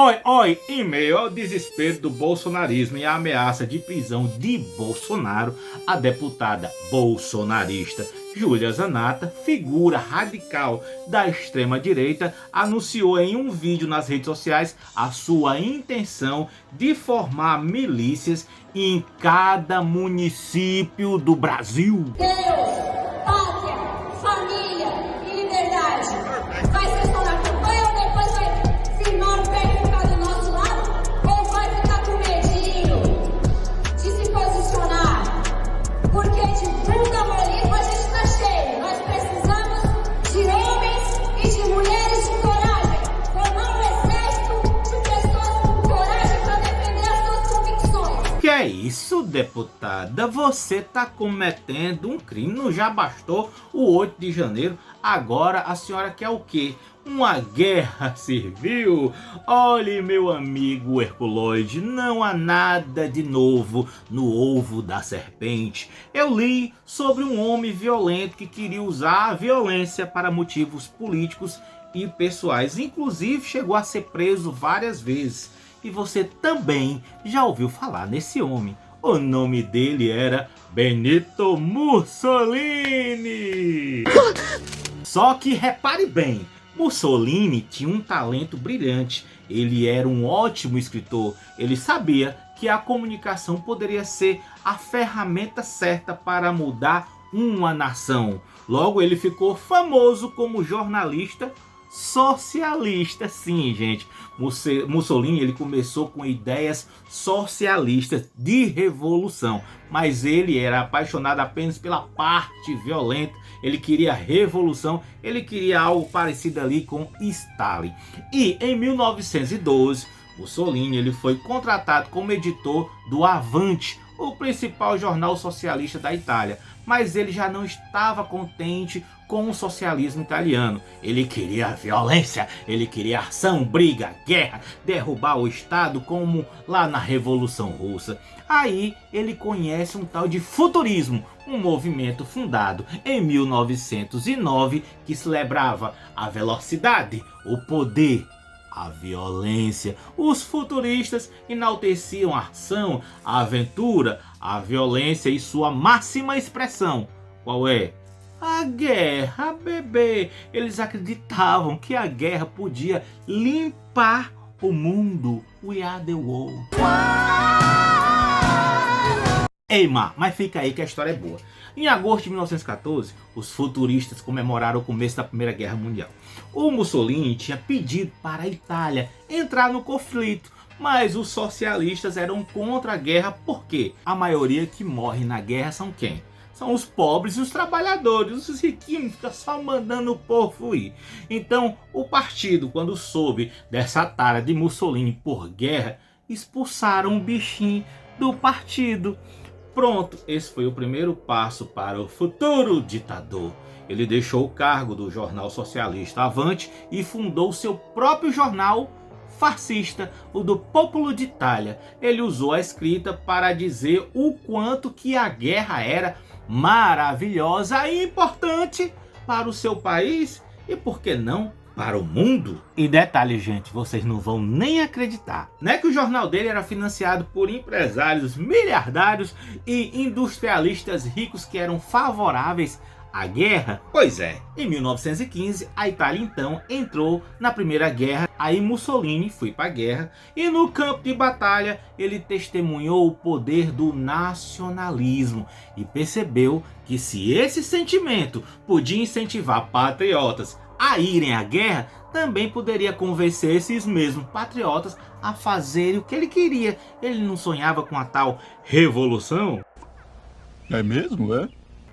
Oi, oi, em meio ao desespero do bolsonarismo e a ameaça de prisão de Bolsonaro, a deputada bolsonarista Júlia Zanatta, figura radical da extrema-direita, anunciou em um vídeo nas redes sociais a sua intenção de formar milícias em cada município do Brasil. Deus, pátria, família e liberdade. Vai ser só na campanha ou depois vai firmar o pé e ficar do nosso lado? Ou vai ficar com medinho de se posicionar? Porque de fundamentalismo a gente está cheio. Nós precisamos de homens e de mulheres de coragem. Formar um exército de pessoas com coragem para defender as suas convicções. Que é isso, deputada? Você tá cometendo um crime. Não já bastou o 8 de janeiro? Agora a senhora quer o quê? Uma guerra civil? Olhe, meu amigo Herculoide, não há nada de novo no ovo da serpente. Eu li sobre um homem violento que queria usar a violência para motivos políticos e pessoais. Inclusive chegou a ser preso várias vezes. E você também já ouviu falar nesse homem. O nome dele era Benito Mussolini. Só que repare bem, Mussolini tinha um talento brilhante. Ele era um ótimo escritor. Ele sabia que a comunicação poderia ser a ferramenta certa para mudar uma nação. Logo, ele ficou famoso como jornalista socialista. Sim, gente, Mussolini ele começou com ideias socialistas de revolução, mas ele era apaixonado apenas pela parte violenta. Ele queria revolução, ele queria algo parecido ali com Stalin. E em 1912 Mussolini ele foi contratado como editor do Avante, o principal jornal socialista da Itália. Mas ele já não estava contente com o socialismo italiano. Ele queria violência, ele queria ação, briga, guerra, derrubar o Estado como lá na Revolução Russa. Aí ele conhece um tal de futurismo, um movimento fundado em 1909 que celebrava a velocidade, o poder, a violência. Os futuristas enalteciam a ação, a aventura, a violência e sua máxima expressão. Qual é? A guerra, bebê. Eles acreditavam que a guerra podia limpar o mundo. We are the world. Ei, mas fica aí que a história é boa. Em agosto de 1914, os futuristas comemoraram o começo da Primeira Guerra Mundial. O Mussolini tinha pedido para a Itália entrar no conflito, mas os socialistas eram contra a guerra porque a maioria que morre na guerra são quem? São os pobres e os trabalhadores. Os riquinhos ficam só mandando o povo ir. Então o partido, quando soube dessa tara de Mussolini por guerra, expulsaram o bichinho do partido. Pronto, esse foi o primeiro passo para o futuro ditador. Ele deixou o cargo do jornal socialista Avante e fundou seu próprio jornal fascista, o do Popolo d'Italia. Ele usou a escrita para dizer o quanto que a guerra era maravilhosa e importante para o seu país e, por que não, para o mundo. E detalhe, gente, vocês não vão nem acreditar. Não é que o jornal dele era financiado por empresários miliardários e industrialistas ricos que eram favoráveis à guerra? Pois é, em 1915 a Itália então entrou na Primeira Guerra. Aí Mussolini foi para a guerra e no campo de batalha ele testemunhou o poder do nacionalismo e percebeu que se esse sentimento podia incentivar patriotas a irem à guerra, também poderia convencer esses mesmos patriotas a fazerem o que ele queria. Ele não sonhava com a tal revolução? É mesmo, é?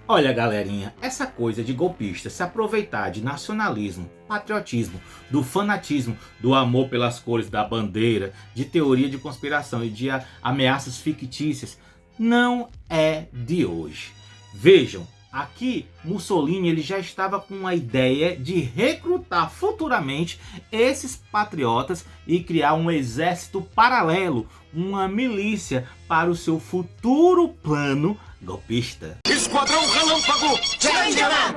Olha, galerinha, essa coisa de golpista se aproveitar de nacionalismo, patriotismo, do fanatismo, do amor pelas cores da bandeira, de teoria de conspiração e de ameaças fictícias, não é de hoje. Vejam, aqui Mussolini ele já estava com a ideia de recrutar futuramente esses patriotas e criar um exército paralelo, uma milícia para o seu futuro plano golpista. Esquadrão Relâmpago!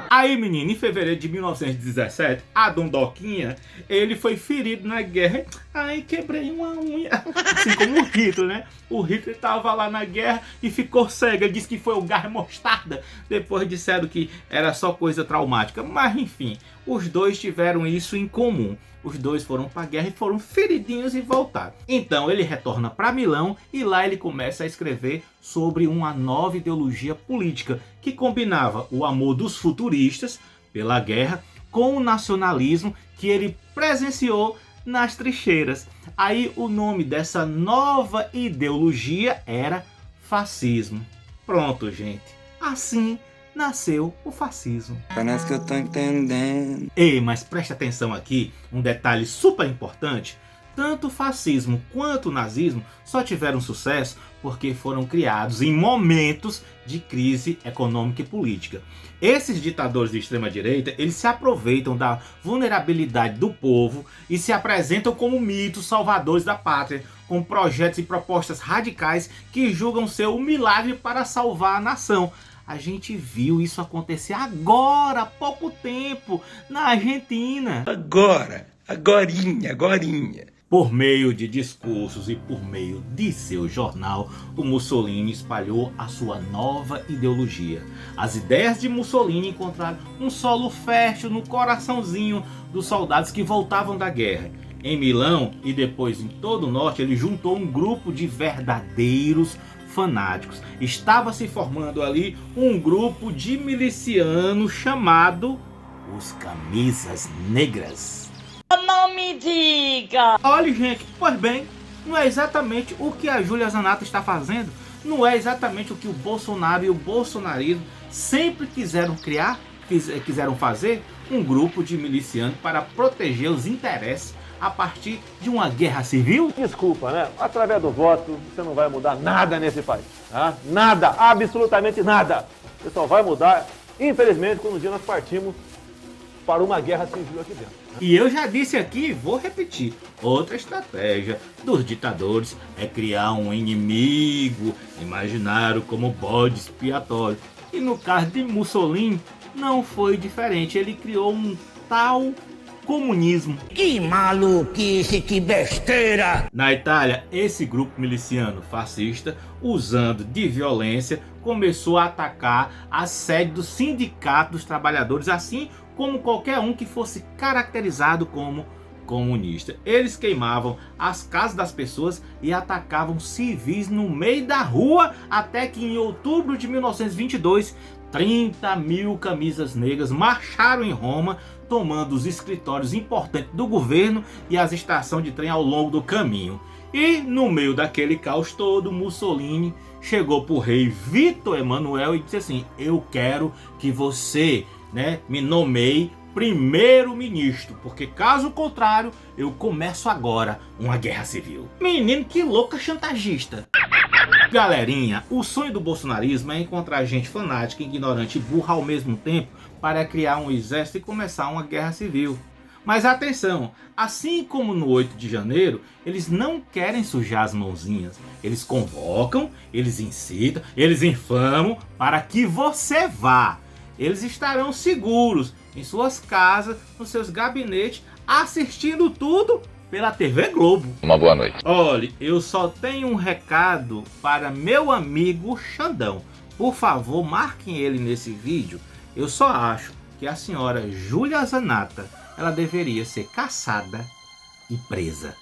Aí, menino, em fevereiro de 1917, a Dondoquinha, ele foi ferido na guerra. Ai, quebrei uma unha. Assim como o Hitler, né? O Hitler tava lá na guerra e ficou cego. Ele disse que foi o gás mostarda. Depois disseram que era só coisa traumática. Mas, enfim, os dois tiveram isso em comum. Os dois foram para a guerra e foram feridinhos e voltaram. Então ele retorna para Milão e lá ele começa a escrever sobre uma nova ideologia política que combinava o amor dos futuristas pela guerra com o nacionalismo que ele presenciou nas trincheiras. Aí o nome dessa nova ideologia era fascismo. Pronto, gente. Assim nasceu o fascismo. Parece que eu tô entendendo. Ei, mas preste atenção aqui, um detalhe super importante. Tanto o fascismo quanto o nazismo só tiveram sucesso porque foram criados em momentos de crise econômica e política. Esses ditadores de extrema direita, eles se aproveitam da vulnerabilidade do povo e se apresentam como mitos salvadores da pátria, com projetos e propostas radicais que julgam ser um milagre para salvar a nação. A gente viu isso acontecer agora, há pouco tempo, na Argentina. Agorinha. Por meio de discursos e por meio de seu jornal, o Mussolini espalhou a sua nova ideologia. As ideias de Mussolini encontraram um solo fértil no coraçãozinho dos soldados que voltavam da guerra. Em Milão e depois em todo o norte, ele juntou um grupo de verdadeiros fanáticos. Estava se formando ali um grupo de milicianos chamado os Camisas Negras. Não me diga! Olha, gente, pois bem, não é exatamente o que a Júlia Zanatta está fazendo, não é exatamente o que o Bolsonaro e o bolsonarismo sempre quiseram criar, quiseram fazer, um grupo de milicianos para proteger os interesses a partir de uma guerra civil? Desculpa, né? Através do voto, você não vai mudar nada nesse país. Tá? Nada, absolutamente nada. Você só vai mudar, infelizmente, quando um dia nós partimos para uma guerra civil aqui dentro. E eu já disse aqui e vou repetir. Outra estratégia dos ditadores é criar um inimigo imaginário como bode expiatório. E no caso de Mussolini, não foi diferente. Ele criou um tal comunismo. Que maluquice, que besteira! Na Itália, esse grupo miliciano fascista, usando de violência, começou a atacar a sede do Sindicato dos Trabalhadores, assim como qualquer um que fosse caracterizado como comunista. Eles queimavam as casas das pessoas e atacavam civis no meio da rua, até que em outubro de 1922, 30 mil camisas negras marcharam em Roma, tomando os escritórios importantes do governo e as estações de trem ao longo do caminho. E no meio daquele caos todo, Mussolini chegou para o rei Vítor Emanuel e disse assim: eu quero que você, me nomeie primeiro-ministro, porque caso contrário eu começo agora uma guerra civil. Menino, que louca chantagista. Galerinha, o sonho do bolsonarismo é encontrar gente fanática, ignorante e burra ao mesmo tempo para criar um exército e começar uma guerra civil. Mas atenção, assim como no 8 de janeiro, eles não querem sujar as mãozinhas. Eles convocam, eles incitam, eles inflamam para que você vá. Eles estarão seguros em suas casas, nos seus gabinetes, assistindo tudo pela TV Globo. Uma boa noite. Olha, eu só tenho um recado para meu amigo Xandão. Por favor, marquem ele nesse vídeo. Eu só acho que a senhora Júlia Zanatta, ela deveria ser caçada e presa.